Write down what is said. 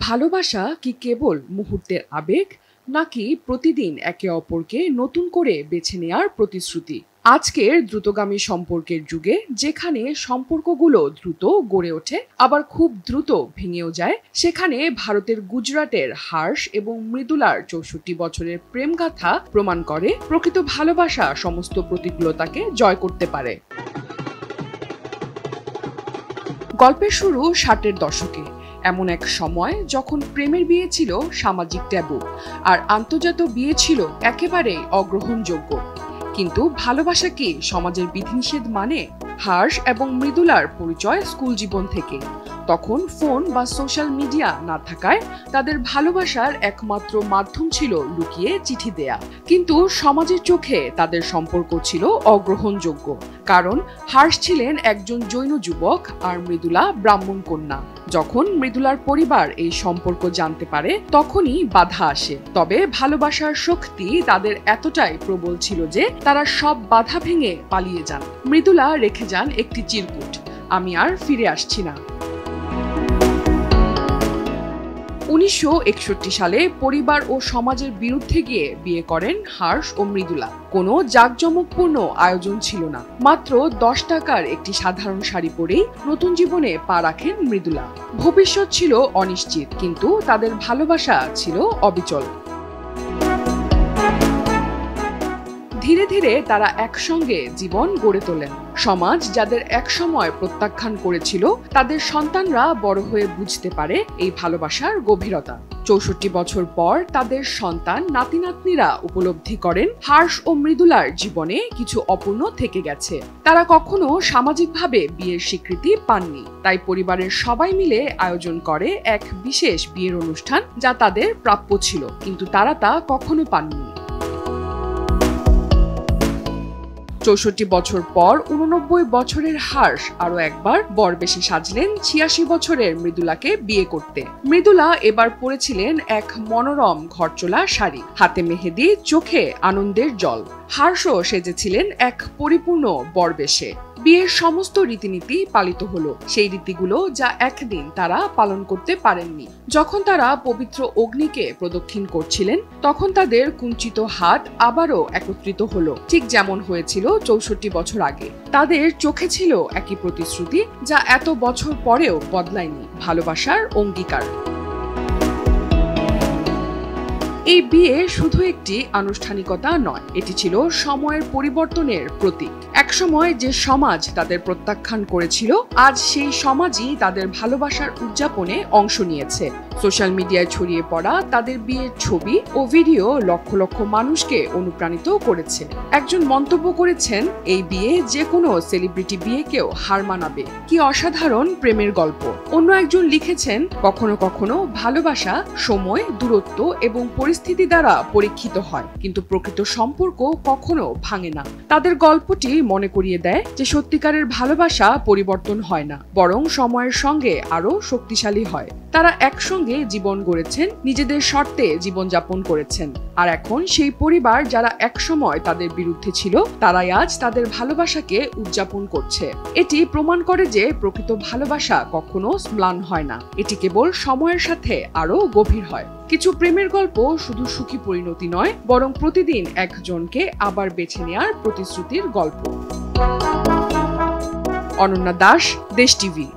ভালোবাসা কি কেবল মুহূর্তের আবেগ, নাকি প্রতিদিন একে অপরকে নতুন করে বেছে নেওয়ার প্রতিশ্রুতি? আজকের দ্রুতগামী সম্পর্কের যুগে, যেখানে সম্পর্কগুলো দ্রুত গড়ে ওঠে আবার খুব দ্রুত ভেঙেও যায়, সেখানে ভারতের গুজরাটের হার্ষ এবং মৃদুলার ৬৪ বছরের প্রেমগাথা প্রমাণ করে প্রকৃত ভালোবাসা সমস্ত প্রতিকূলতাকে জয় করতে পারে। গল্পের শুরু ৬০-এর দশকে। এমন এক সময় যখন প্রেমের বিয়ে ছিল সামাজিক ট্যাবু, আর আন্তর্জাতিক বিয়ে ছিল একেবারেই অগ্রহণযোগ্য। কিন্তু ভালোবাসা কি সমাজের বিধিনিষেধ মানে? হার্ষ এবং মৃদুলার পরিচয় স্কুল জীবন থেকে। তখন ফোন বা সোশ্যাল মিডিয়া না থাকায় তাদের ভালোবাসার একমাত্র মাধ্যম ছিল লুকিয়ে চিঠি দেয়া। কিন্তু সমাজের চোখে তাদের সম্পর্ক ছিল অগ্রহণযোগ্য, কারণ হার্ষ ছিলেন একজন জৈন যুবক আর মৃদুলা ব্রাহ্মণ কন্যা। যখন মৃদুলার পরিবার এই সম্পর্ক জানতে পারে, তখনই বাধা আসে। তবে ভালোবাসার শক্তি তাদের এতটাই প্রবল ছিল যে তারা সব বাধা ভেঙে পালিয়ে যান। মৃদুলা রেখে যান একটি চিরকুট, আমি আর ফিরে আসছি না। ১৯৬১ সালে পরিবার ও সমাজের বিরুদ্ধে গিয়ে বিয়ে করেন হার্ষ ও মৃদুলা। কোনো জাঁকজমকপূর্ণ আয়োজন ছিল না, মাত্র ১০ টাকার একটি সাধারণ শাড়ি পরেই নতুন জীবনে পা রাখেন মৃদুলা। ভবিষ্যৎ ছিল অনিশ্চিত, কিন্তু তাদের ভালোবাসা ছিল অবিচল। ধীরে ধীরে তারা একসঙ্গে জীবন গড়ে তোলেন। সমাজ যাদের একসময় প্রত্যাখ্যান করেছিল, তাদের সন্তানরা বড় হয়ে বুঝতে পারে এই ভালোবাসার গভীরতা। ৬৪ বছর পর তাদের সন্তান নাতি নাতনিরা উপলব্ধি করেন হার্ষ ও মৃদুলার জীবনে কিছু অপূর্ণ থেকে গেছে। তারা কখনো সামাজিকভাবে বিয়ের স্বীকৃতি পাননি, তাই পরিবারের সবাই মিলে আয়োজন করে এক বিশেষ বিয়ের অনুষ্ঠান, যা তাদের প্রাপ্য ছিল, কিন্তু তারা তা কখনো পাননি। ৬৪ বছর পর ৮৯ বছরের হার্ষ আরো একবার বরবেশে সাজলেন ৮৬ বছরের মৃদুলাকে বিয়ে করতে। মৃদুলা এবার পরেছিলেন এক মনোরম ঘরচোলা শাড়ি, হাতে মেহেদি, চোখে আনন্দের জল। হার্ষও সেজেছিলেন এক পরিপূর্ণ বরবেশে। বিয়ের সমস্ত রীতিনীতি পালিত হলো, সেই রীতিগুলো যা একদিন তারা পালন করতে পারেননি। যখন তারা পবিত্র অগ্নিকে প্রদক্ষিণ করছিলেন, তখন তাদের কুঞ্চিত হাত আবারও একত্রিত হলো, ঠিক যেমন হয়েছিল ৬৪ বছর আগে। তাদের চোখে ছিল একই প্রতিশ্রুতি, যা এত বছর পরেও বদলায়নি, ভালোবাসার অঙ্গীকার। এই বিয়ে শুধু একটি আনুষ্ঠানিকতা নয়, এটি ছিল সময়ের পরিবর্তনের প্রতীক। একসময় যে সমাজ তাদের প্রত্যাখ্যান করেছিল, আজ সেই সমাজই তাদের ভালোবাসার উদযাপনে অংশ নিয়েছে। সোশ্যাল মিডিয়ায় ছড়িয়ে পড়া তাদের বিয়ের ছবি ও ভিডিও লক্ষ লক্ষ মানুষকে অনুপ্রাণিত করেছে। একজন মন্তব্য করেছেন, এই বিয়ে যে কোনো সেলিব্রিটি বিয়েকেও হার মানাবে, কি অসাধারণ প্রেমের গল্প। অন্য একজন লিখেছেন, কখনো কখনো ভালোবাসা সময়, দূরত্ব এবং পরিস্থিতি দ্বারা পরীক্ষিত হয়, কিন্তু প্রকৃত সম্পর্ক কখনো ভাঙে না। তাদের গল্পটি মনে করিয়ে দেয় যে সত্যিকারের ভালোবাসা পরিবর্তন হয় না, বরং সময়ের সঙ্গে আরো শক্তিশালী হয়। তারা একসঙ্গে জীবন গড়েছেন, নিজেদের শর্তে জীবনযাপন করেছেন, আর এখন সেই পরিবার যারা একসময় তাদের বিরুদ্ধে ছিল, তারাই আজ তাদের ভালোবাসাকে উদযাপন করছে। এটি প্রমাণ করে যে প্রকৃত ভালোবাসা কখনো ম্লান হয় না, এটি কেবল সময়ের সাথে আরো গভীর হয়। কিছু প্রেমের গল্প শুধু সুখী পরিণতি নয়, বরং প্রতিদিন একজনকে আবার বেছে নেওয়ার প্রতিশ্রুতির গল্প। অনন্যা দাস, দেশ টিভি।